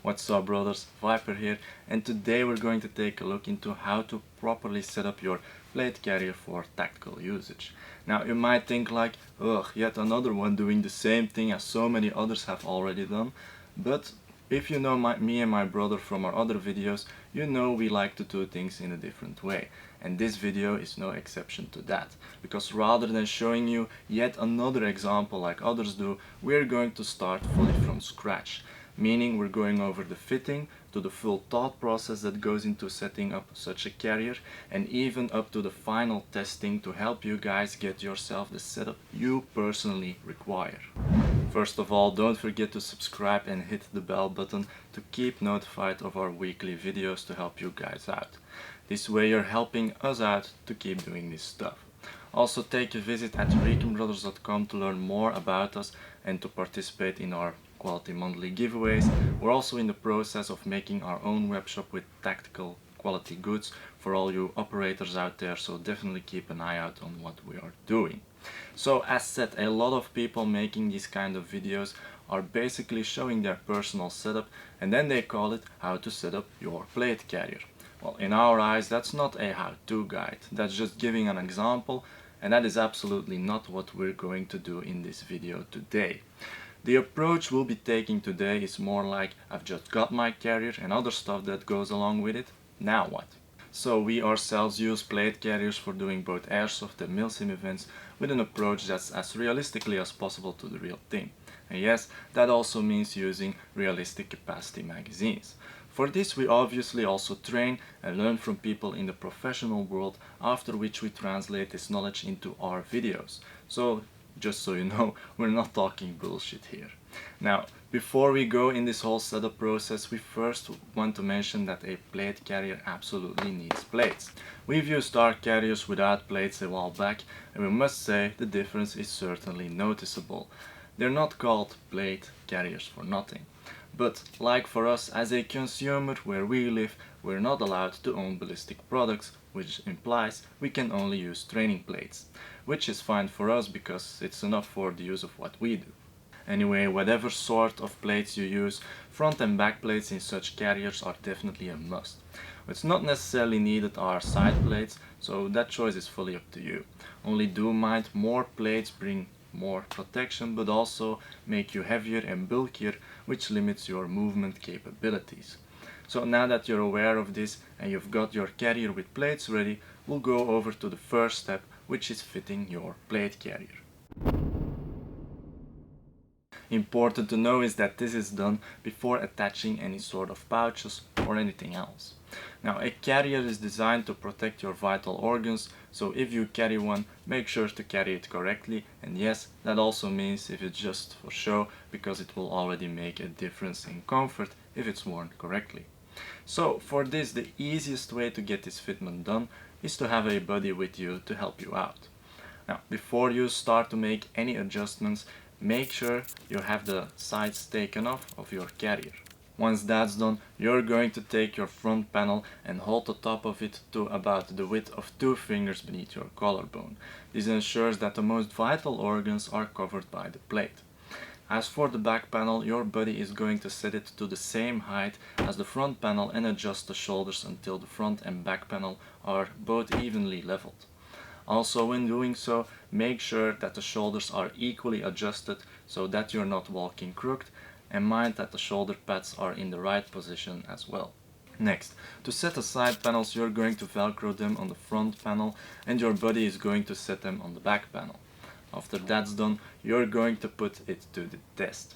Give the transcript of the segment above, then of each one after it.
What's up, brothers? Viper here, and today we're going to take a look into how to properly set up your plate carrier for tactical usage. Now you might think like, ugh, yet another one doing the same thing as so many others have already done, but if you know me and my brother from our other videos, you know we like to do things in a different way. And this video is no exception to that. Because rather than showing you yet another example like others do, we're going to start fully from scratch. Meaning we're going over the fitting, to the full thought process that goes into setting up such a carrier, and even up to the final testing to help you guys get yourself the setup you personally require. First of all, don't forget to subscribe and hit the bell button to keep notified of our weekly videos to help you guys out. This way you're helping us out to keep doing this stuff. Also take a visit at ReconBrothers.com to learn more about us and to participate in our quality monthly giveaways. We're also in the process of making our own webshop with tactical quality goods for all you operators out there, so definitely keep an eye out on what we are doing. So as said, a lot of people making these kind of videos are basically showing their personal setup and then they call it how to set up your plate carrier. Well, in our eyes that's not a how-to guide, that's just giving an example, and that is absolutely not what we're going to do in this video today. The approach we'll be taking today is more like, I've just got my carrier and other stuff that goes along with it, now what? So we ourselves use plate carriers for doing both Airsoft and Milsim events with an approach that's as realistically as possible to the real thing. And yes, that also means using realistic capacity magazines. For this we obviously also train and learn from people in the professional world, after which we translate this knowledge into our videos. So just so you know, we're not talking bullshit here. Now, before we go in this whole setup process, we first want to mention that a plate carrier absolutely needs plates. We've used our carriers without plates a while back, and we must say the difference is certainly noticeable. They're not called plate carriers for nothing. But like for us as a consumer where we live, we're not allowed to own ballistic products, which implies we can only use training plates. Which is fine for us because it's enough for the use of what we do. Anyway, whatever sort of plates you use, front and back plates in such carriers are definitely a must. What's not necessarily needed are side plates, so that choice is fully up to you. Only do mind, more plates bring more protection but also make you heavier and bulkier, which limits your movement capabilities. So now that you're aware of this and you've got your carrier with plates ready, we'll go over to the first step, which is fitting your plate carrier. Important to know is that this is done before attaching any sort of pouches or anything else. Now, a carrier is designed to protect your vital organs, so if you carry one, make sure to carry it correctly, and yes, that also means if it's just for show, because it will already make a difference in comfort if it's worn correctly. So for this, the easiest way to get this fitment done is to have a buddy with you to help you out. Now, before you start to make any adjustments, make sure you have the sides taken off of your carrier. Once that's done, you're going to take your front panel and hold the top of it to about the width of 2 fingers beneath your collarbone. This ensures that the most vital organs are covered by the plate. As for the back panel, your buddy is going to set it to the same height as the front panel and adjust the shoulders until the front and back panel are both evenly leveled. Also, when doing so, make sure that the shoulders are equally adjusted so that you're not walking crooked, and mind that the shoulder pads are in the right position as well. Next, to set the side panels, you're going to velcro them on the front panel and your buddy is going to set them on the back panel. After that's done, you're going to put it to the test.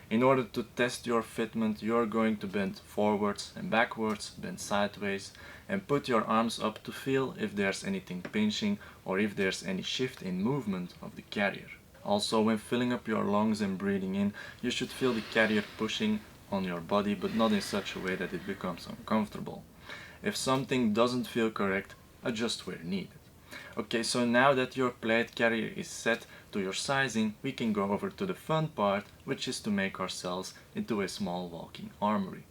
In order to test your fitment, you're going to bend forwards and backwards, bend sideways, and put your arms up to feel if there's anything pinching or if there's any shift in movement of the carrier. Also, when filling up your lungs and breathing in, you should feel the carrier pushing on your body, but not in such a way that it becomes uncomfortable. If something doesn't feel correct, adjust where needed. Okay, so now that your plate carrier is set to your sizing, we can go over to the fun part, which is to make ourselves into a small walking armory.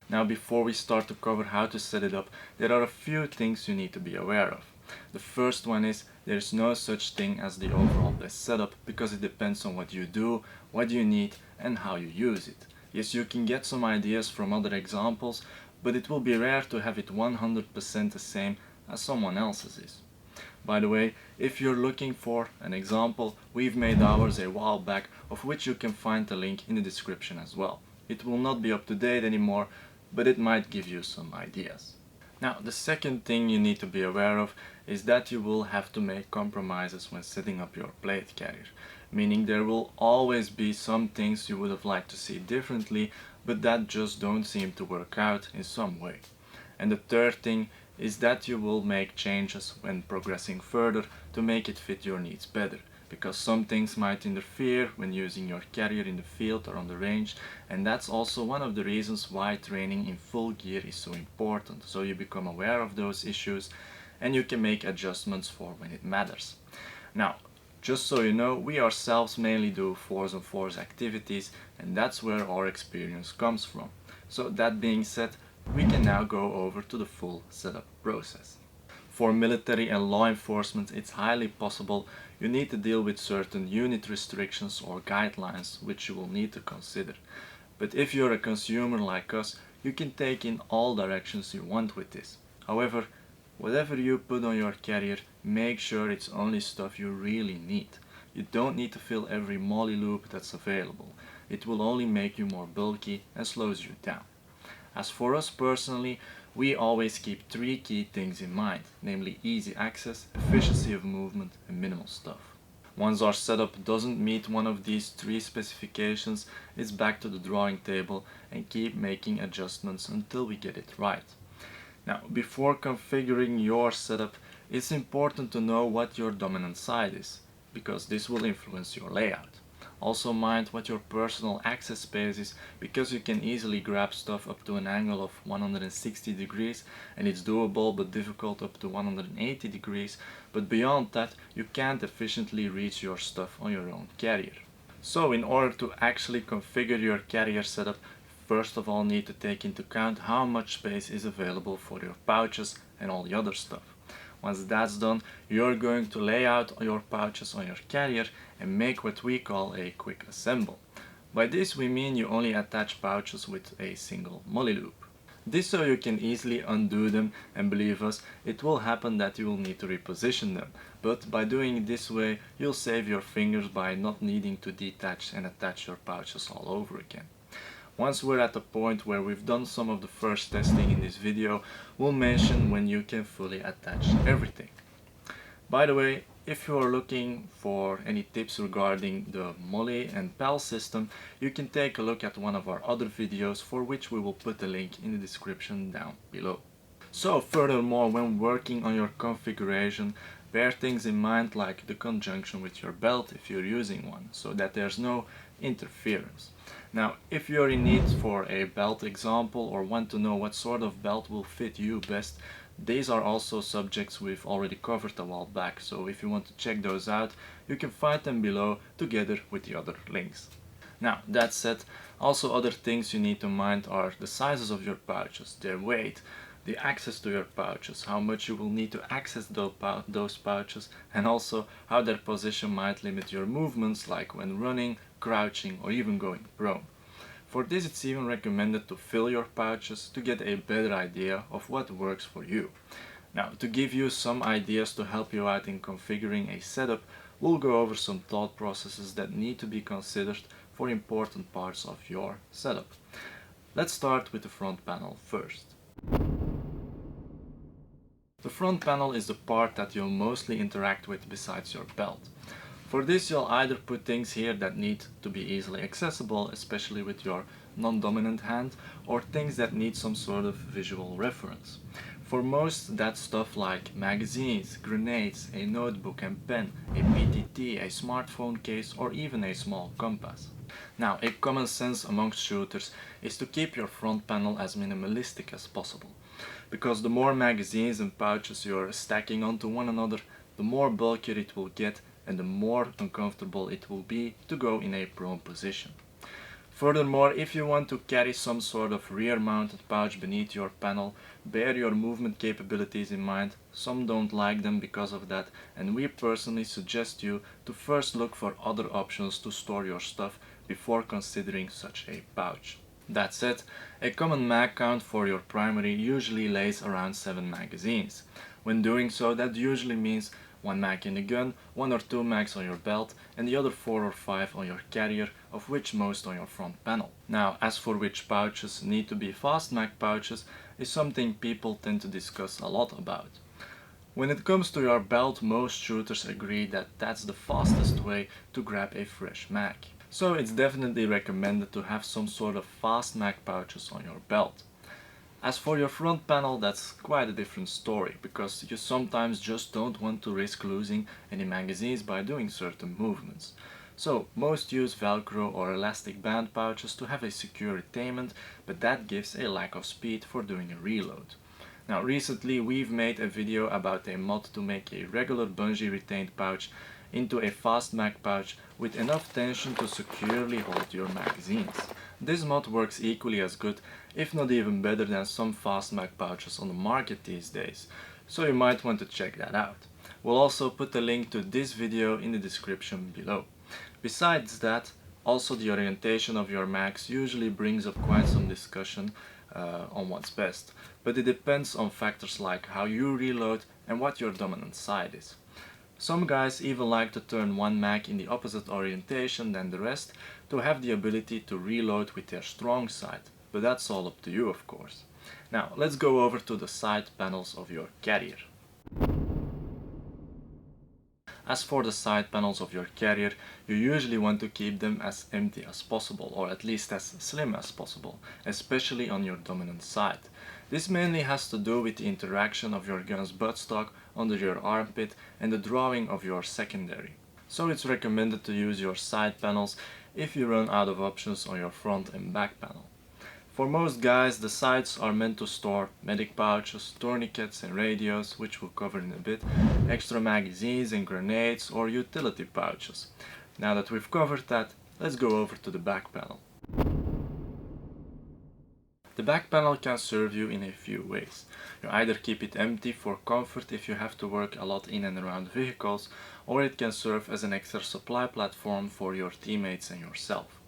Now, before we start to cover how to set it up, there are a few things you need to be aware of. The first one is there's no such thing as the overall best setup because it depends on what you do, what you need and how you use it. Yes, you can get some ideas from other examples, but it will be rare to have it 100% the same as someone else's is. By the way, if you're looking for an example, we've made ours a while back, of which you can find the link in the description as well. It will not be up to date anymore, but it might give you some ideas. Now, the second thing you need to be aware of is that you will have to make compromises when setting up your plate carrier, meaning there will always be some things you would have liked to see differently, but that just don't seem to work out in some way. And the third thing is that you will make changes when progressing further to make it fit your needs better, because some things might interfere when using your carrier in the field or on the range, and that's also one of the reasons why training in full gear is so important, so you become aware of those issues and you can make adjustments for when it matters. Now, just so you know, we ourselves mainly do 4s-on-4s activities, and that's where our experience comes from. So that being said, we can now go over to the full setup process. For military and law enforcement, it's highly possible you need to deal with certain unit restrictions or guidelines which you will need to consider. But if you're a consumer like us, you can take in all directions you want with this. However, whatever you put on your carrier, make sure it's only stuff you really need. You don't need to fill every molly loop that's available. It will only make you more bulky and slows you down. As for us personally, we always keep 3 key things in mind, namely easy access, efficiency of movement and minimal stuff. Once our setup doesn't meet one of these 3 specifications, it's back to the drawing table and keep making adjustments until we get it right. Now, before configuring your setup, it's important to know what your dominant side is, because this will influence your layout. Also mind what your personal access space is, because you can easily grab stuff up to an angle of 160 degrees and it's doable but difficult up to 180 degrees, but beyond that you can't efficiently reach your stuff on your own carrier. So in order to actually configure your carrier setup, first of all need to take into account how much space is available for your pouches and all the other stuff. Once that's done, you're going to lay out your pouches on your carrier and make what we call a quick assemble. By this we mean you only attach pouches with a single molly loop. This so you can easily undo them, and believe us, it will happen that you will need to reposition them, but by doing it this way you'll save your fingers by not needing to detach and attach your pouches all over again. Once we're at the point where we've done some of the first testing in this video, we'll mention when you can fully attach everything. By the way, if you are looking for any tips regarding the molly and PAL system, you can take a look at one of our other videos, for which we will put the link in the description down below. So furthermore, when working on your configuration, bear things in mind like the conjunction with your belt if you're using one, so that there's no interference. Now, if you're in need for a belt example or want to know what sort of belt will fit you best, these are also subjects we've already covered a while back, so if you want to check those out, you can find them below together with the other links. Now, that said, also other things you need to mind are the sizes of your pouches, their weight, the access to your pouches, how much you will need to access those pouches, and also how their position might limit your movements, like when running, crouching or even going prone. For this it's even recommended to fill your pouches to get a better idea of what works for you. Now, to give you some ideas to help you out in configuring a setup, we'll go over some thought processes that need to be considered for important parts of your setup. Let's start with the front panel first. The front panel is the part that you'll mostly interact with besides your belt. For this you'll either put things here that need to be easily accessible, especially with your non-dominant hand, or things that need some sort of visual reference. For most, that's stuff like magazines, grenades, a notebook and pen, a PTT, a smartphone case, or even a small compass. Now, a common sense amongst shooters is to keep your front panel as minimalistic as possible, because the more magazines and pouches you're stacking onto one another, the more bulkier it will get and the more uncomfortable it will be to go in a prone position. Furthermore, if you want to carry some sort of rear-mounted pouch beneath your panel, bear your movement capabilities in mind. Some don't like them because of that, and we personally suggest you to first look for other options to store your stuff before considering such a pouch. That said, a common mag count for your primary usually lays around 7 magazines. When doing so, that usually means 1 mag in the gun, 1 or 2 mags on your belt, and the other 4 or 5 on your carrier, of which most on your front panel. Now, as for which pouches need to be fast mag pouches is something people tend to discuss a lot about. When it comes to your belt, most shooters agree that that's the fastest way to grab a fresh mag. So it's definitely recommended to have some sort of fast mag pouches on your belt. As for your front panel, that's quite a different story, because you sometimes just don't want to risk losing any magazines by doing certain movements. So most use Velcro or elastic band pouches to have a secure retainment, but that gives a lack of speed for doing a reload. Now recently we've made a video about a mod to make a regular bungee retained pouch into a fast mag pouch with enough tension to securely hold your magazines. This mod works equally as good, if not even better than some fast mag pouches on the market these days, so you might want to check that out. We'll also put a link to this video in the description below. Besides that, also the orientation of your mags usually brings up quite some discussion on what's best, but it depends on factors like how you reload and what your dominant side is. Some guys even like to turn one mag in the opposite orientation than the rest to have the ability to reload with their strong side, but that's all up to you, of course. Now let's go over to the side panels of your carrier. As for the side panels of your carrier, you usually want to keep them as empty as possible, or at least as slim as possible, especially on your dominant side. This mainly has to do with the interaction of your gun's buttstock under your armpit and the drawing of your secondary. So it's recommended to use your side panels if you run out of options on your front and back panel. For most guys, the sides are meant to store medic pouches, tourniquets and radios, which we'll cover in a bit, extra magazines and grenades or utility pouches. Now that we've covered that, let's go over to the back panel. The back panel can serve you in a few ways. You either keep it empty for comfort if you have to work a lot in and around vehicles, or it can serve as an extra supply platform for your teammates and yourself.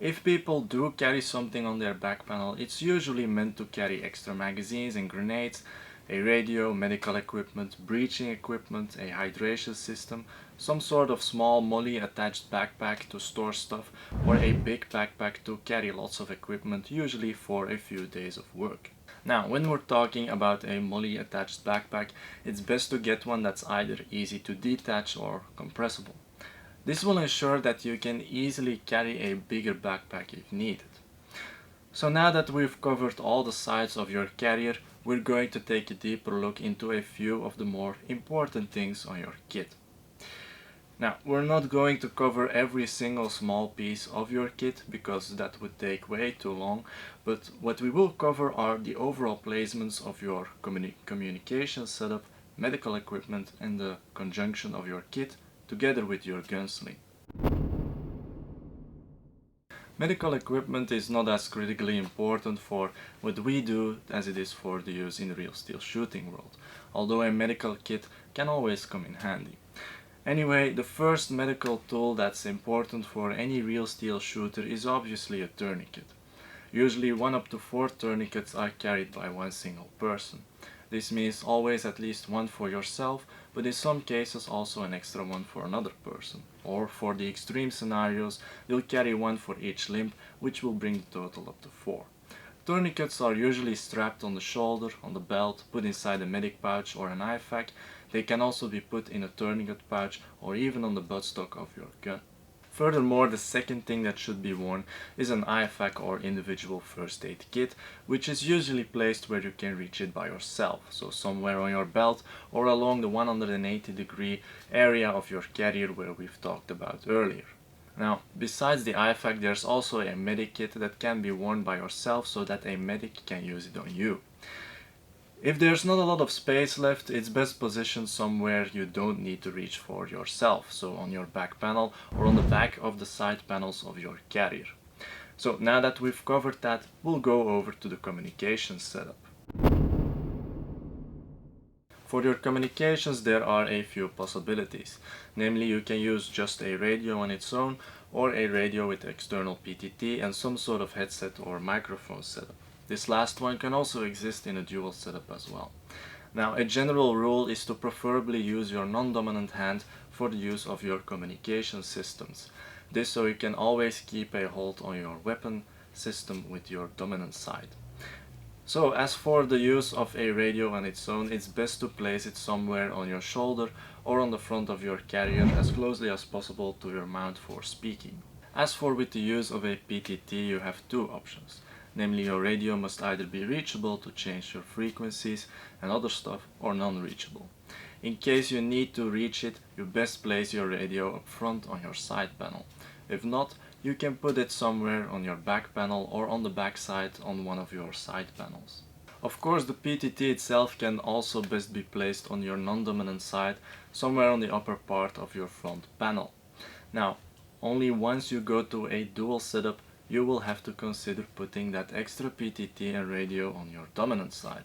If people do carry something on their back panel, it's usually meant to carry extra magazines and grenades, a radio, medical equipment, breaching equipment, a hydration system, some sort of small MOLLE attached backpack to store stuff, or a big backpack to carry lots of equipment, usually for a few days of work. Now, when we're talking about a MOLLE attached backpack, it's best to get one that's either easy to detach or compressible. This will ensure that you can easily carry a bigger backpack if needed. So now that we've covered all the sides of your carrier, we're going to take a deeper look into a few of the more important things on your kit. Now, we're not going to cover every single small piece of your kit because that would take way too long, but what we will cover are the overall placements of your communication setup, medical equipment and the conjunction of your kit together with your gun sling. Medical equipment is not as critically important for what we do as it is for the use in the real steel shooting world, although a medical kit can always come in handy. Anyway, the first medical tool that's important for any real steel shooter is obviously a tourniquet. Usually 1 up to 4 tourniquets are carried by one single person. This means always at least one for yourself, but in some cases also an extra one for another person. Or for the extreme scenarios, you'll carry one for each limb, which will bring the total up to 4. Tourniquets are usually strapped on the shoulder, on the belt, put inside a medic pouch or an IFAK. They can also be put in a tourniquet pouch or even on the buttstock of your gun. Furthermore, the second thing that should be worn is an IFAK or individual first aid kit, which is usually placed where you can reach it by yourself, so somewhere on your belt or along the 180-degree area of your carrier where we've talked about earlier. Now, besides the IFAK, there's also a medic kit that can be worn by yourself so that a medic can use it on you. If there's not a lot of space left, it's best positioned somewhere you don't need to reach for yourself, so on your back panel or on the back of the side panels of your carrier. So now that we've covered that, we'll go over to the communication setup. For your communications there are a few possibilities. Namely, you can use just a radio on its own, or a radio with external PTT and some sort of headset or microphone setup. This last one can also exist in a dual setup as well. Now, a general rule is to preferably use your non-dominant hand for the use of your communication systems. This so you can always keep a hold on your weapon system with your dominant side. So as for the use of a radio on its own, it's best to place it somewhere on your shoulder or on the front of your carrier as closely as possible to your mount for speaking. As for with the use of a PTT, you have two options. Namely, your radio must either be reachable to change your frequencies and other stuff, or non-reachable. In case you need to reach it, you best place your radio up front on your side panel. If not, you can put it somewhere on your back panel or on the back side on one of your side panels. Of course, the PTT itself can also best be placed on your non-dominant side, somewhere on the upper part of your front panel. Now, only once you go to a dual setup, you will have to consider putting that extra PTT and radio on your dominant side.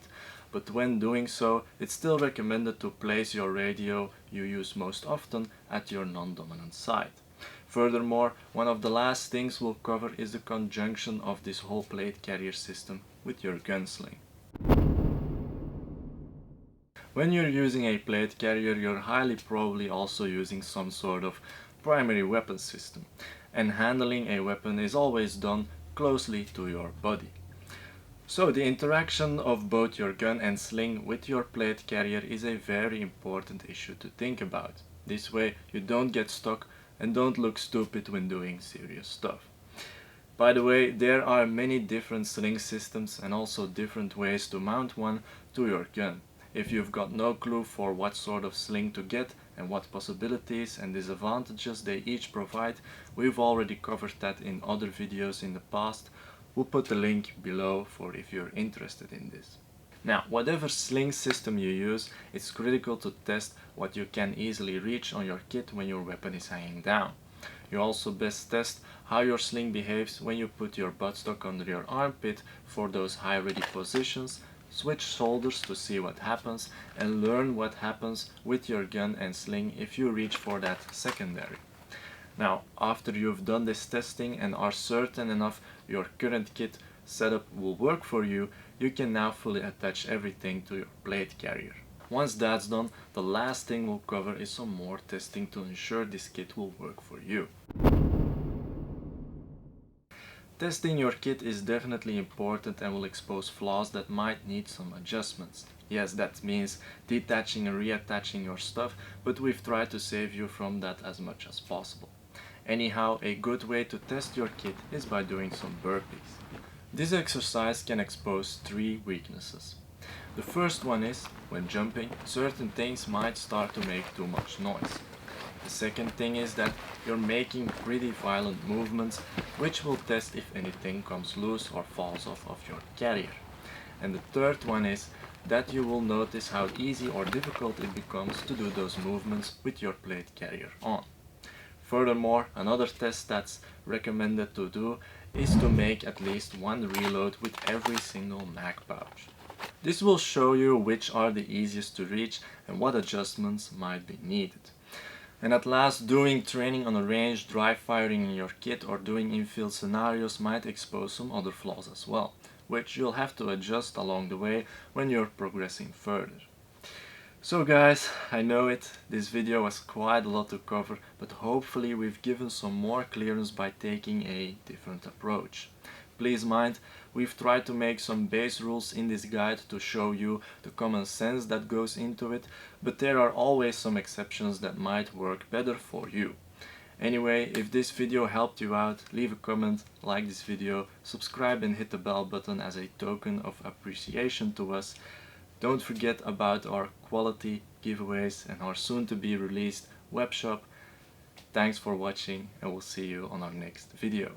But when doing so, it's still recommended to place your radio you use most often at your non-dominant side. Furthermore, one of the last things we'll cover is the conjunction of this whole plate carrier system with your gun sling. When you're using a plate carrier, you're highly probably also using some sort of primary weapon system, and handling a weapon is always done closely to your body. So the interaction of both your gun and sling with your plate carrier is a very important issue to think about. This way you don't get stuck and don't look stupid when doing serious stuff. By the way, there are many different sling systems and also different ways to mount one to your gun. If you've got no clue for what sort of sling to get and what possibilities and disadvantages they each provide, we've already covered that in other videos in the past. We'll put the link below for if you're interested in this. Now, whatever sling system you use, it's critical to test what you can easily reach on your kit when your weapon is hanging down. You also best test how your sling behaves when you put your buttstock under your armpit for those high ready positions, switch shoulders to see what happens, and learn what happens with your gun and sling if you reach for that secondary. Now, after you've done this testing and are certain enough your current kit setup will work for you, you can now fully attach everything to your plate carrier. Once that's done, the last thing we'll cover is some more testing to ensure this kit will work for you. Testing your kit is definitely important and will expose flaws that might need some adjustments. Yes, that means detaching and reattaching your stuff, but we've tried to save you from that as much as possible. Anyhow, a good way to test your kit is by doing some burpees. This exercise can expose three weaknesses. The first one is, when jumping, certain things might start to make too much noise. The second thing is that you're making pretty violent movements, which will test if anything comes loose or falls off of your carrier. And the third one is that you will notice how easy or difficult it becomes to do those movements with your plate carrier on. Furthermore, another test that's recommended to do is to make at least one reload with every single mag pouch. This will show you which are the easiest to reach and what adjustments might be needed. And at last, doing training on a range, dry firing in your kit or doing infield scenarios might expose some other flaws as well, which you'll have to adjust along the way when you're progressing further. So guys, I know this video was quite a lot to cover, but hopefully we've given some more clearance by taking a different approach. Please mind, we've tried to make some base rules in this guide to show you the common sense that goes into it, but there are always some exceptions that might work better for you. Anyway, if this video helped you out, leave a comment, like this video, subscribe and hit the bell button as a token of appreciation to us. Don't forget about our quality giveaways and our soon to be released webshop. Thanks for watching and we'll see you on our next video.